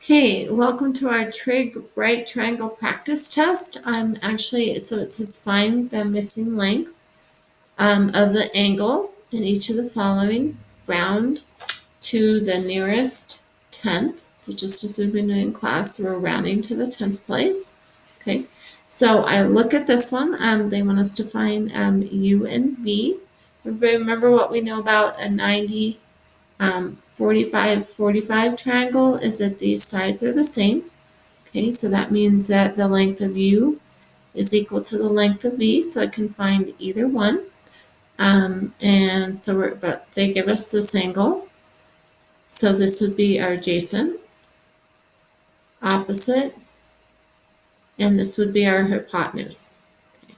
Okay, welcome to our trig right triangle practice test. So it says find the missing length of the angle in each of the following. Round to the nearest tenth. So just as we've been doing in class, we're rounding to the tenth place. Okay, so I look at this one. They want us to find U and V. Remember what we know about a 90 45 triangle is that these sides are the same. Okay, so that means that the length of U is equal to the length of V, so I can find either one. But they give us this angle. So this would be our adjacent, opposite, and this would be our hypotenuse. Okay.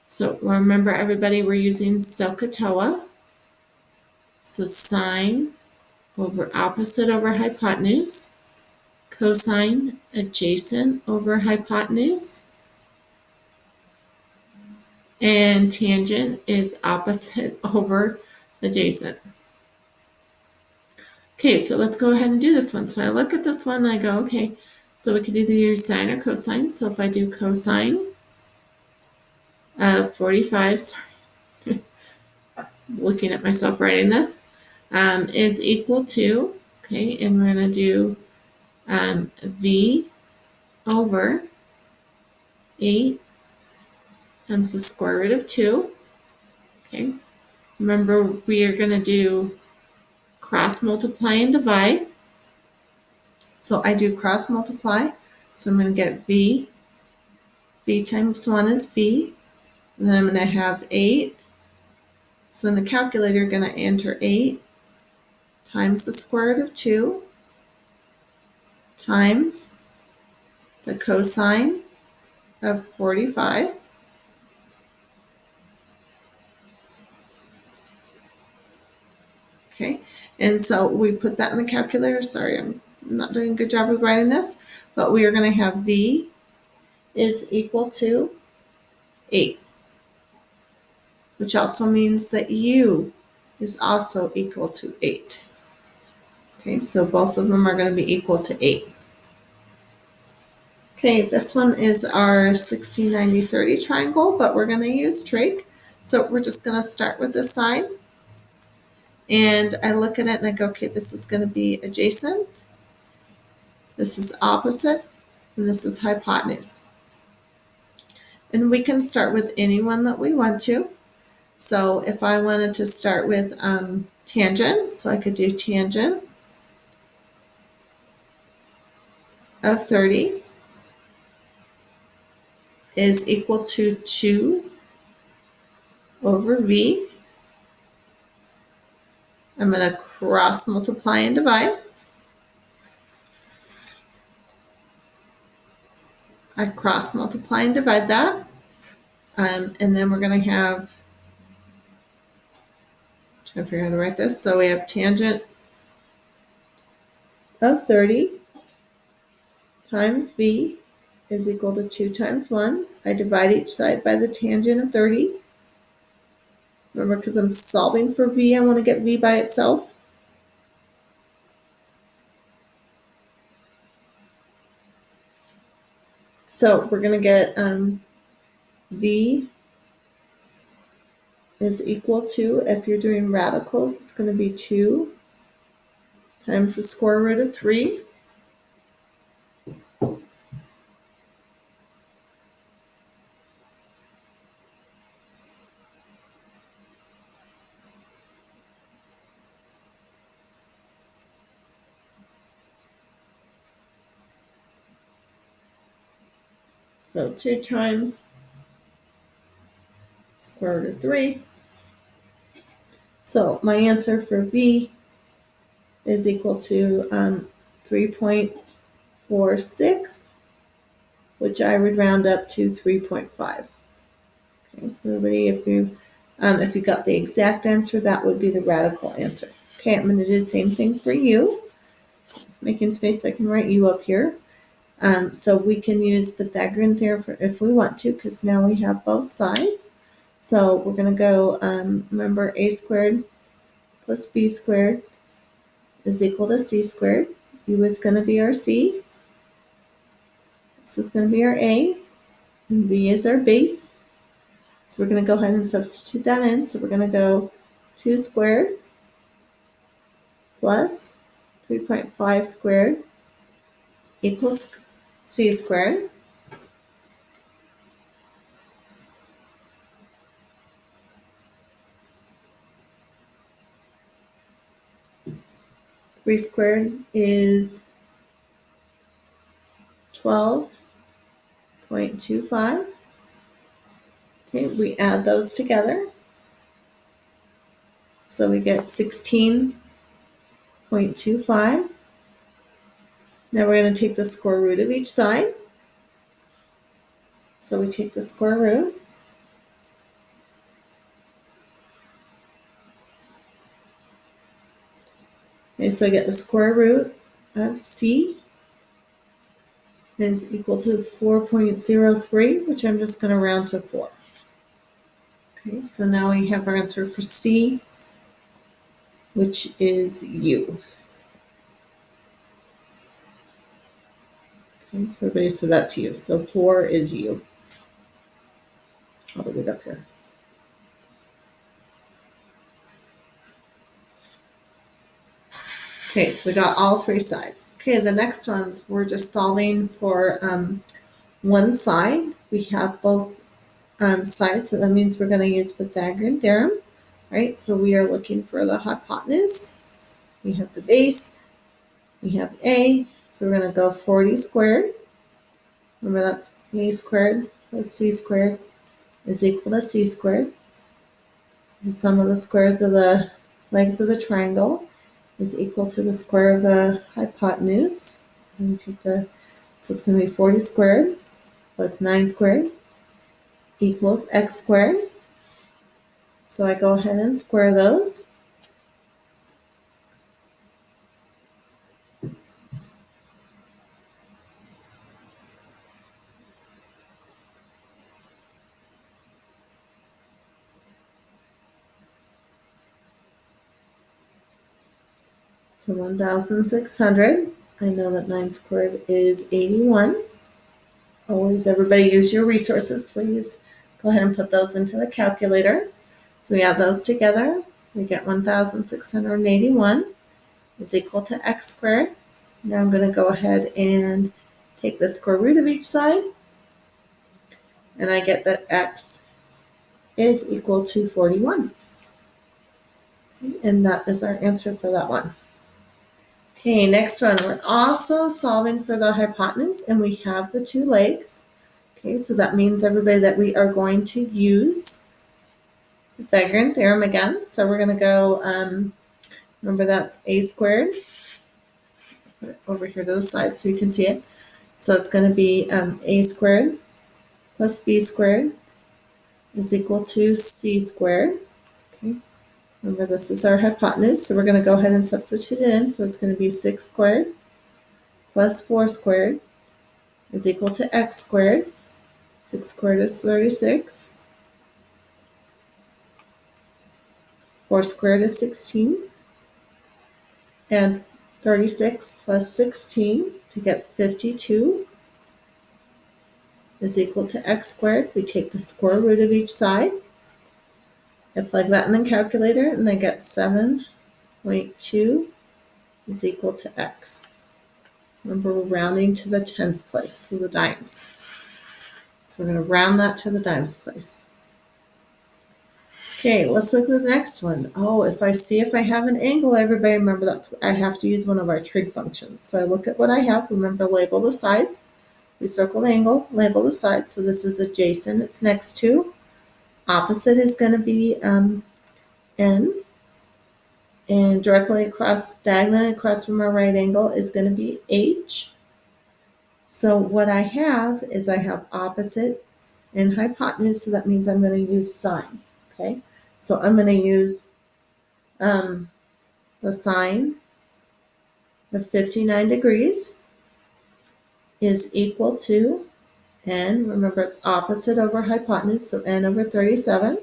So remember everybody, we're using SOHCAHTOA. So sine over opposite over hypotenuse, cosine adjacent over hypotenuse, and tangent is opposite over adjacent. Okay, so let's go ahead and do this one. So I look at this one and I go, okay, so we could either use sine or cosine. So if I do cosine of 45, sorry, looking at myself writing this, is equal to, okay, and we're going to do V over 8 times the square root of 2. Okay, remember we are going to do cross multiply and divide. So I do cross multiply. So I'm going to get V times 1 is V. And then I'm going to have 8. So in the calculator, you're going to enter 8 times the square root of 2 times the cosine of 45. Okay, and so we put that in the calculator. Sorry, I'm not doing a good job of writing this, but we are going to have V is equal to 8, which also means that U is also equal to 8. Okay, so both of them are going to be equal to 8. Okay, this one is our 60, 90, 30 triangle, but we're going to use trig. So we're just going to start with this side. And I look at it and I go, okay, this is going to be adjacent, this is opposite, and this is hypotenuse. And we can start with any one that we want to. So if I wanted to start with tangent, so I could do tangent of 30 is equal to 2 over V. I'm going to cross multiply and divide. I cross multiply and divide that. And then we're going to have, trying to figure out how to write this. So we have tangent of 30 times V is equal to 2 times 1. I divide each side by the tangent of 30. Remember, because I'm solving for V, I want to get V by itself. So we're going to get V is equal to, if you're doing radicals, it's going to be 2 times the square root of 3. So 2 times square root of 3. So my answer for V is equal to 3.46, which I would round up to 3.5. Okay, so everybody, if you got the exact answer, that would be the radical answer. Okay, I'm going to do the same thing for U. So just making space so I can write U up here. So we can use Pythagorean theorem if we want to, because now we have both sides. So we're going to go, remember, a squared plus b squared is equal to c squared. U is going to be our c. This is going to be our A, and B is our base. So we're going to go ahead and substitute that in. So we're going to go 2 squared plus 3.5 squared equals C squared. Three squared is 12.25. Okay, we add those together. So we get 16.25. Now we're going to take the square root of each side. So we take the square root. Okay, so I get the square root of C is equal to 4.03, which I'm just going to round to 4. Okay, so now we have our answer for C, which is U. Okay, so everybody said that's U. So 4 is U. I'll put it up here. Okay, so we got all three sides. Okay, the next ones, we're just solving for one side. We have both sides, so that means we're going to use Pythagorean theorem, right? So we are looking for the hypotenuse. We have the base. We have A, so we're going to go 40 squared. Remember, that's A squared plus C squared is equal to C squared. So the sum of the squares of the legs of the triangle is equal to the square of the hypotenuse. And we take so it's going to be 40 squared plus 9 squared equals x squared. So I go ahead and square those. So 1,600. I know that 9 squared is 81. Always, everybody use your resources, please. Go ahead and put those into the calculator. So we add those together. We get 1,681 is equal to x squared. Now I'm going to go ahead and take the square root of each side. And I get that x is equal to 41. And that is our answer for that one. Okay, next one, we're also solving for the hypotenuse, and we have the two legs. Okay, so that means, everybody, that we are going to use Pythagorean theorem again. So we're going to go, remember that's A squared. Put it over here to the side so you can see it. So it's going to be A squared plus B squared is equal to C squared. Okay. Remember, this is our hypotenuse, so we're going to go ahead and substitute it in. So it's going to be 6 squared plus 4 squared is equal to x squared. 6 squared is 36. 4 squared is 16. And 36 plus 16 to get 52 is equal to x squared. We take the square root of each side. I plug that in the calculator, and I get 7.2 is equal to x. Remember, we're rounding to the tens place, so the dimes. So we're going to round that to the dimes place. Okay, let's look at the next one. Oh, if I have an angle, everybody remember I have to use one of our trig functions. So I look at what I have. Remember, label the sides. We circle the angle, label the sides. So this is adjacent, it's next to. Opposite is going to be N, and directly across, diagonally across from our right angle is going to be H. So what I have is I have opposite and hypotenuse, so that means I'm going to use sine. Okay, so I'm going to use the sine of 59 degrees is equal to N. Remember, it's opposite over hypotenuse, so N over 37.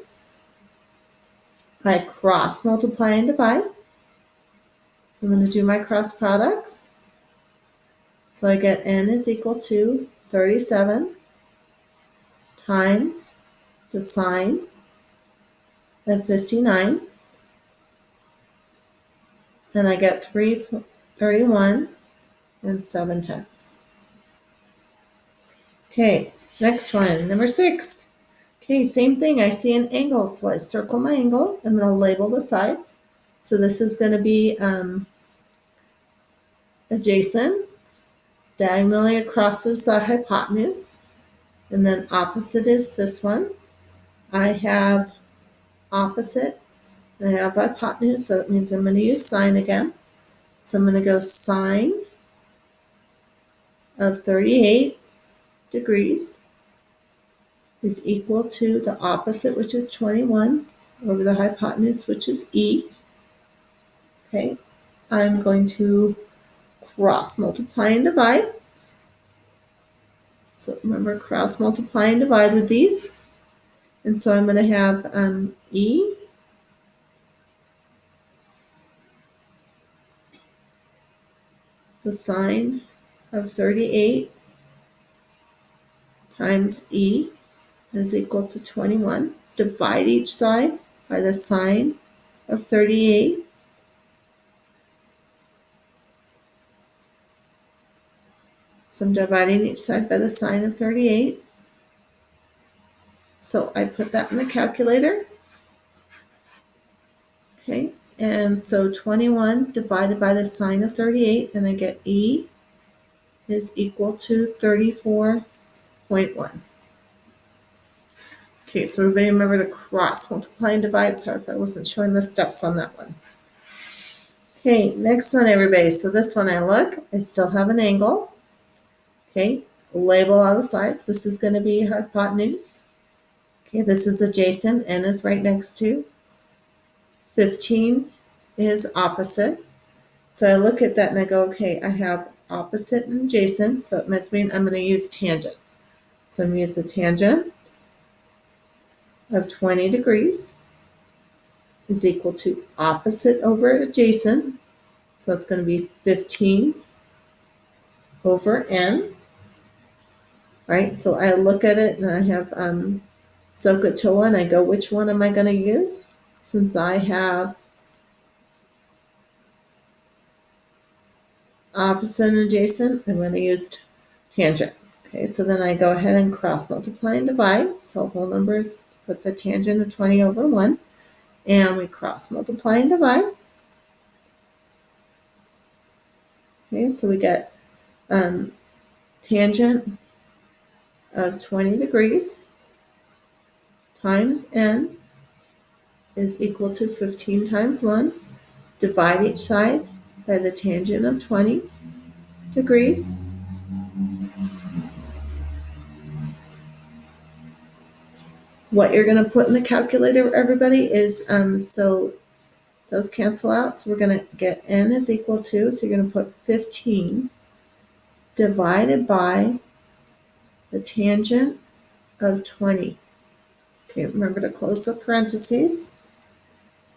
I cross multiply and divide. So I'm going to do my cross products. So I get N is equal to 37 times the sine of 59, and I get 31 and 7/10. Okay, next one, number 6. Okay, same thing. I see an angle, so I circle my angle. I'm going to label the sides. So this is going to be adjacent. Diagonally across is the hypotenuse. And then opposite is this one. I have opposite, and I have hypotenuse, so that means I'm going to use sine again. So I'm going to go sine of 38 degrees is equal to the opposite, which is 21, over the hypotenuse, which is E. Okay, I'm going to cross multiply and divide. So remember, cross multiply and divide with these. And so I'm going to have E the sine of 38 times E is equal to 21. Divide each side by the sine of 38. So I'm dividing each side by the sine of 38. So I put that in the calculator. Okay, and so 21 divided by the sine of 38, and I get E is equal to 34.1. Okay, so everybody remember to cross multiply and divide. Sorry if I wasn't showing the steps on that one. Okay, next one, everybody. So this one I look, I still have an angle. Okay, label all the sides. This is going to be hypotenuse. Okay, this is adjacent, N is right next to. 15 is opposite. So I look at that and I go, okay, I have opposite and adjacent, so it must mean I'm going to use tangent. So I'm going to use the tangent of 20 degrees is equal to opposite over adjacent. So it's going to be 15 over N. Right? So I look at it and I have SOHCAHTOA and I go, which one am I going to use? Since I have opposite and adjacent, I'm going to use tangent. Okay, so then I go ahead and cross multiply and divide. So whole numbers, put the tangent of 20 over 1, and we cross multiply and divide. Okay, so we get tangent of 20 degrees times N is equal to 15 times 1. Divide each side by the tangent of 20 degrees. What you're going to put in the calculator, everybody, is so those cancel out. So we're going to get N is equal to, so you're going to put 15 divided by the tangent of 20. Okay, remember to close the parentheses.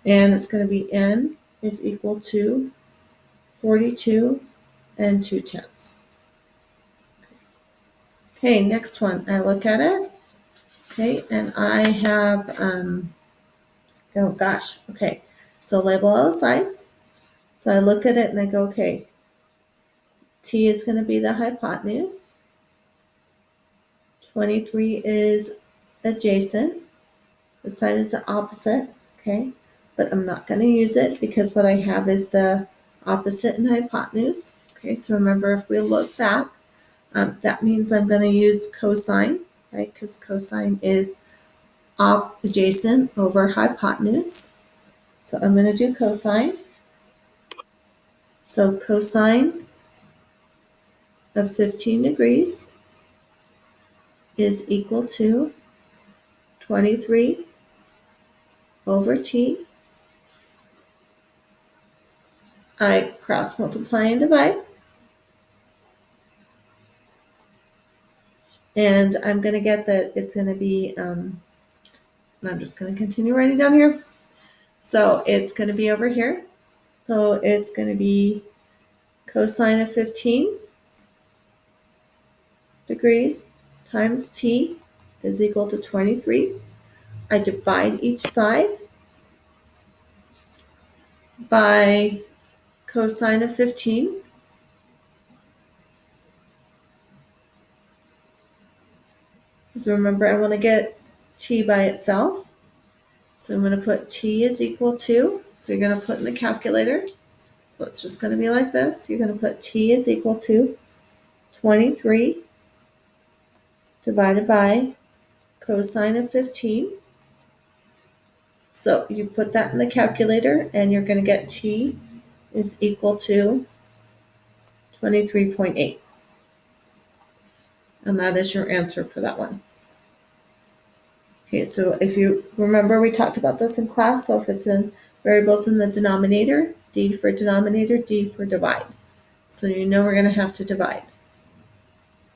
And it's going to be N is equal to 42 and 2/10. Okay, next one. I look at it. Okay, and I have, oh gosh, okay. So label all the sides. So I look at it and I go, okay, T is going to be the hypotenuse. 23 is adjacent. The side is the opposite, okay? But I'm not going to use it because what I have is the opposite and hypotenuse. Okay, so remember, if we look back, that means I'm going to use cosine, right? Because cosine is adjacent over hypotenuse. So I'm going to do cosine. So cosine of 15 degrees is equal to 23 over t. I cross multiply and divide. And I'm going to get that it's going to be, and I'm just going to continue writing down here. So it's going to be over here. So it's going to be cosine of 15 degrees times t is equal to 23. I divide each side by cosine of 15. Because remember, I want to get t by itself. So I'm going to put t is equal to, so you're going to put in the calculator. So it's just going to be like this. You're going to put t is equal to 23 divided by cosine of 15. So you put that in the calculator and you're going to get t is equal to 23.8. And that is your answer for that one. Okay, so if you remember, we talked about this in class. So if it's in variables in the denominator, d for denominator, d for divide. So you know we're going to have to divide.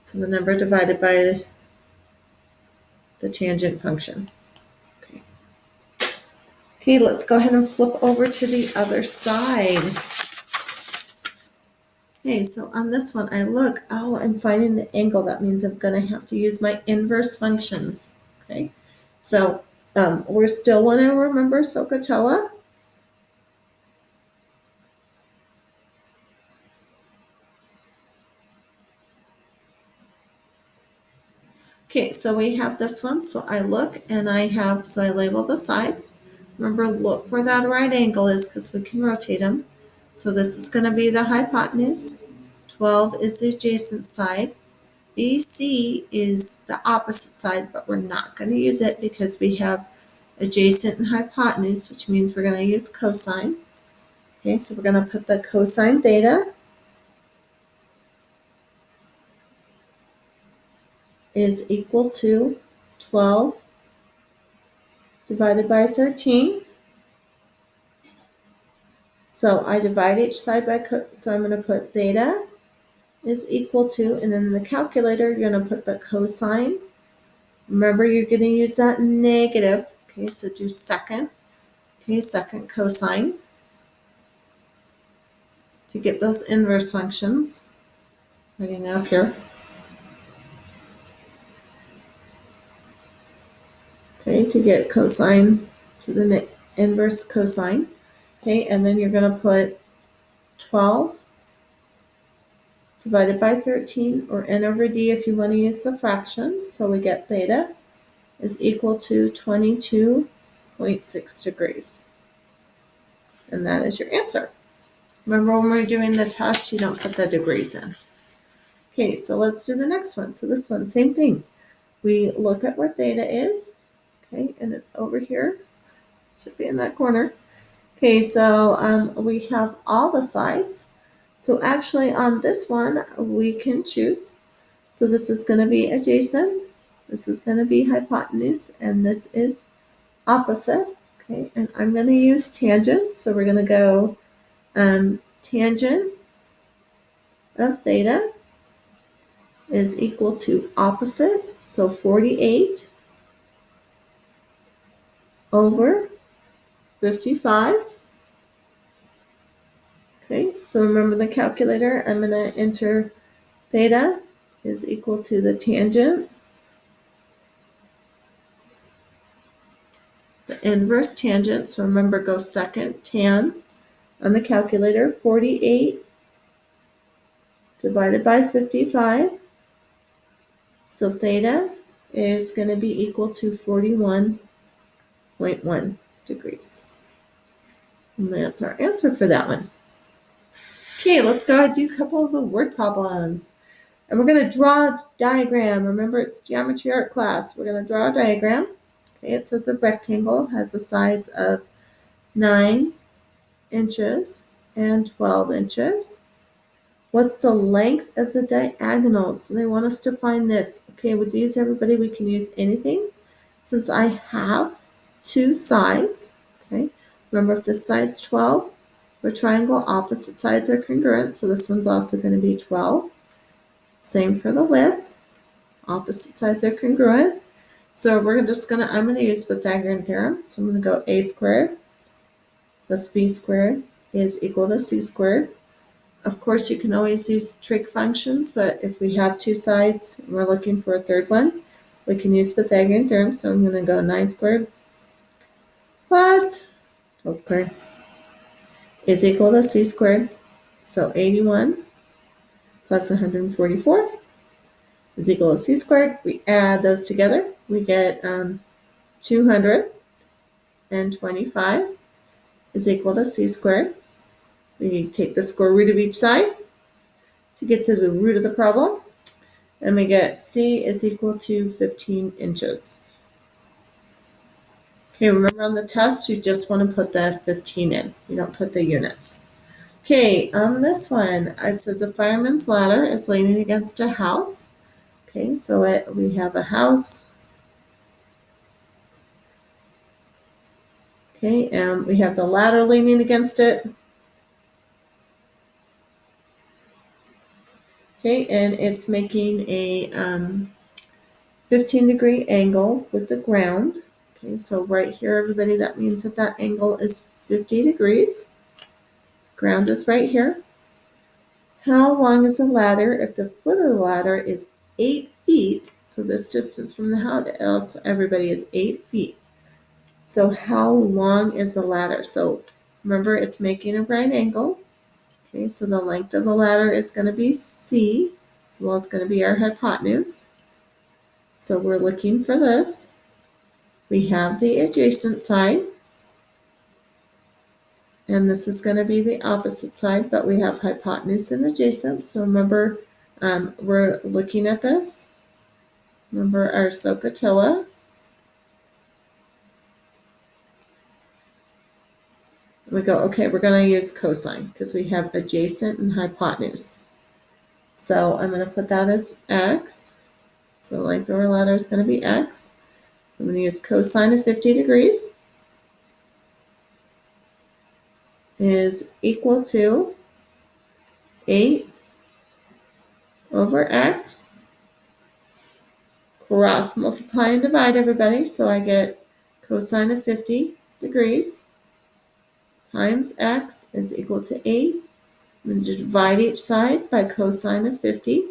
So the number divided by the tangent function. Okay, let's go ahead and flip over to the other side. Okay, so on this one, I look, oh, I'm finding the angle. That means I'm going to have to use my inverse functions. Okay, so we're still want to remember SOHCAHTOA. Okay, so we have this one. So I look and I label the sides. Remember, look where that right angle is because we can rotate them. So this is going to be the hypotenuse. 12 is the adjacent side. BC is the opposite side, but we're not going to use it because we have adjacent and hypotenuse, which means we're going to use cosine. Okay, so we're going to put the cosine theta is equal to 12 divided by 13. So I divide each side by, so I'm going to put theta is equal to, and then in the calculator, you're going to put the cosine. Remember, you're going to use that negative. Okay, so do second. Okay, second cosine to get those inverse functions. Writing that up here. Okay, to get cosine to the inverse cosine. Okay, and then you're going to put 12 divided by 13, or n over d if you want to use the fraction. So we get theta is equal to 22.6 degrees. And that is your answer. Remember, when we're doing the test, you don't put the degrees in. Okay, so let's do the next one. So this one, same thing. We look at where theta is. Okay, and it's over here. Should be in that corner. Okay, so we have all the sides. So actually on this one, we can choose. So this is going to be adjacent. This is going to be hypotenuse. And this is opposite. Okay, and I'm going to use tangent. So we're going to go tangent of theta is equal to opposite. So 48 over 55. Okay, so remember the calculator. I'm going to enter theta is equal to the tangent, the inverse tangent. So remember, go second, tan on the calculator. 48 divided by 55. So theta is going to be equal to 41.1 degrees. And that's our answer for that one. Okay, let's go ahead and do a couple of the word problems. And we're going to draw a diagram. Remember, it's geometry art class. We're going to draw a diagram. Okay, it says a rectangle has the sides of 9 inches and 12 inches. What's the length of the diagonals? So they want us to find this. Okay, with these, everybody, we can use anything. Since I have two sides, okay, remember if this side's 12, for triangle, opposite sides are congruent, so this one's also going to be 12. Same for the width. Opposite sides are congruent. So I'm going to use Pythagorean theorem. So I'm going to go a squared plus b squared is equal to c squared. Of course, you can always use trig functions, but if we have two sides and we're looking for a third one, we can use Pythagorean theorem. So I'm going to go 9 squared plus 12 squared is equal to c squared. So 81 plus 144 is equal to c squared. We add those together. We get 225 is equal to c squared. We take the square root of each side to get to the root of the problem. And we get c is equal to 15 inches. Okay, remember on the test, you just want to put the 15 in. You don't put the units. Okay, on this one, it says a fireman's ladder is leaning against a house. Okay, so we have a house. Okay, and we have the ladder leaning against it. Okay, and it's making a 15-degree angle with the ground. Okay, so right here, everybody, that means that that angle is 50 degrees. Ground is right here. How long is the ladder? If the foot of the ladder is 8 feet, so this distance from the house, everybody, is 8 feet. So how long is the ladder? So remember, it's making a right angle. Okay, so the length of the ladder is going to be c, as well as going to be our hypotenuse. So we're looking for this. We have the adjacent side, and this is going to be the opposite side, but we have hypotenuse and adjacent. So remember, we're looking at this. Remember our SOHCAHTOA. We go, okay, we're going to use cosine because we have adjacent and hypotenuse. So I'm going to put that as x. So the length of our ladder is going to be x. So I'm going to use cosine of 50 degrees is equal to 8 over x. Cross multiply and divide, everybody. So I get cosine of 50 degrees times x is equal to 8. I'm going to divide each side by cosine of 50.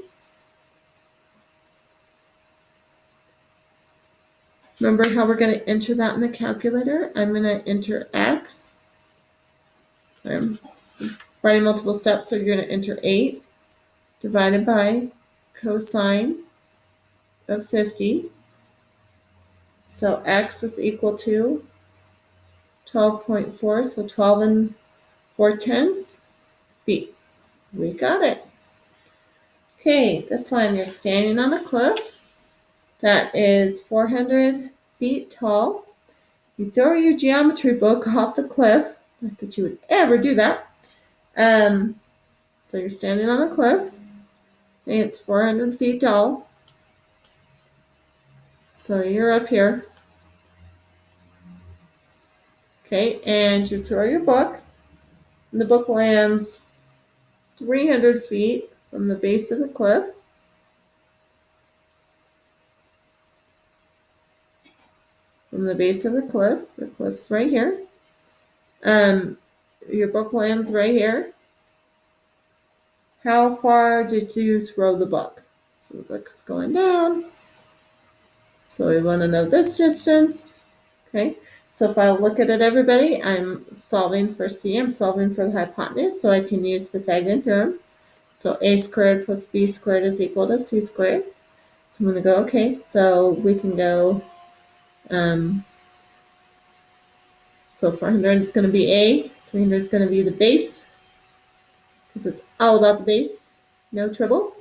Remember how we're going to enter that in the calculator? I'm going to enter x. I'm writing multiple steps, so you're going to enter 8 divided by cosine of 50. So x is equal to 12.4, so 12 and 4/10 feet. We got it. Okay, this one, you're standing on a cliff that is 400 feet tall. You throw your geometry book off the cliff. Not that you would ever do that. So you're standing on a cliff, and it's 400 feet tall. So you're up here. Okay, and you throw your book, and the book lands 300 feet from the base of the cliff. From the base of the cliff's right here. Your book lands right here. How far did you throw the book? So the book's going down. So we want to know this distance. Okay, so if I look at it, everybody, I'm solving for c, I'm solving for the hypotenuse, so I can use Pythagorean theorem. So a squared plus b squared is equal to c squared. So I'm going to go, okay, so we can go, so 400 is going to be a, 300 is going to be the base, because it's all about the base, no trouble.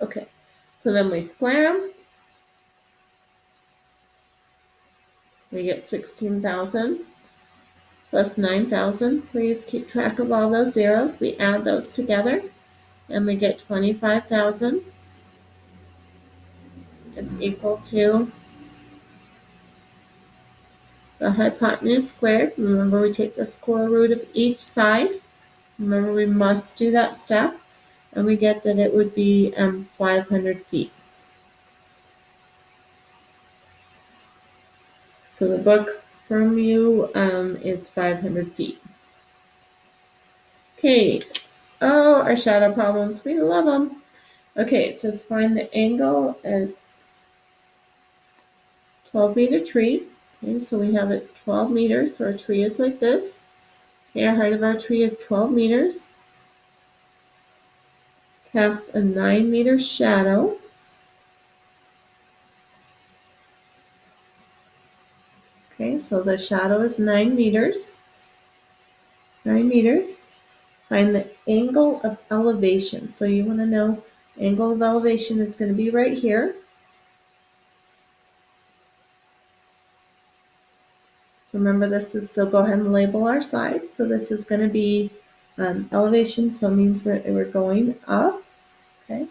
Okay, so then we square them. We get 16,000 plus 9,000. Please keep track of all those zeros. We add those together, and we get 25,000 is equal to the hypotenuse squared. Remember, we take the square root of each side. Remember, we must do that step. And we get that it would be 500 feet. So the book from you is 500 feet. Okay. Oh, our shadow problems. We love them. Okay, it says find the angle at 12-meter tree. Okay, so we have it's 12 meters, so our tree is like this. Okay, our height of our tree is 12 meters. Casts a 9-meter shadow. Okay, so the shadow is 9 meters. 9 meters. Find the angle of elevation. So you want to know angle of elevation is going to be right here. So remember this is, so go ahead and label our side. So this is going to be elevation, so it means we're going up. Okay,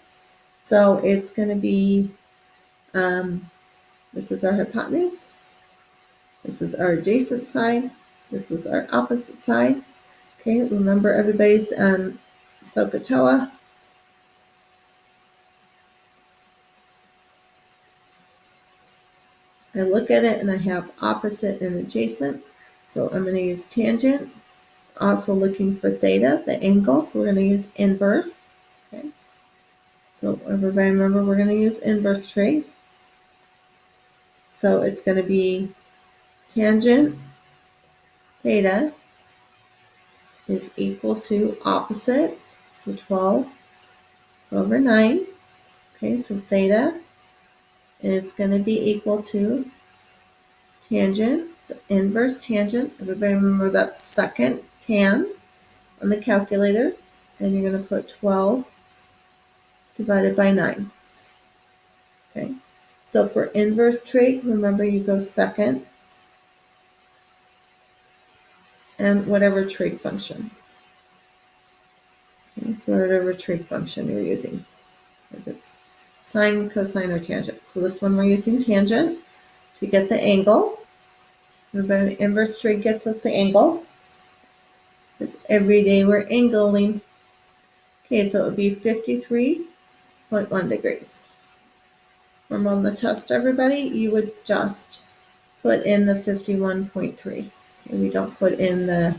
so it's going to be, this is our hypotenuse. This is our adjacent side. This is our opposite side. Okay, remember everybody's SOHCAHTOA. I look at it and I have opposite and adjacent. So I'm going to use tangent. Also looking for theta, the angle. So we're going to use inverse. Okay. So everybody remember we're going to use inverse trig. So it's going to be tangent theta is equal to opposite. So 12 over 9. Okay, so theta is going to be equal to tangent, the inverse tangent. Everybody remember that's second tan on the calculator. And you're going to put 12 divided by 9. Okay, so for inverse trig, remember you go second and whatever trig function. Okay, so whatever trig function you're using. If it's sine, cosine, or tangent. So this one we're using tangent to get the angle. Remember, inverse trig gets us the angle. Because every day we're angling. Okay, so it would be 53.1 degrees. Remember on the test, everybody, you would just put in the 51.3. Okay, we don't put in the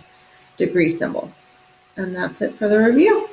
degree symbol. And that's it for the review.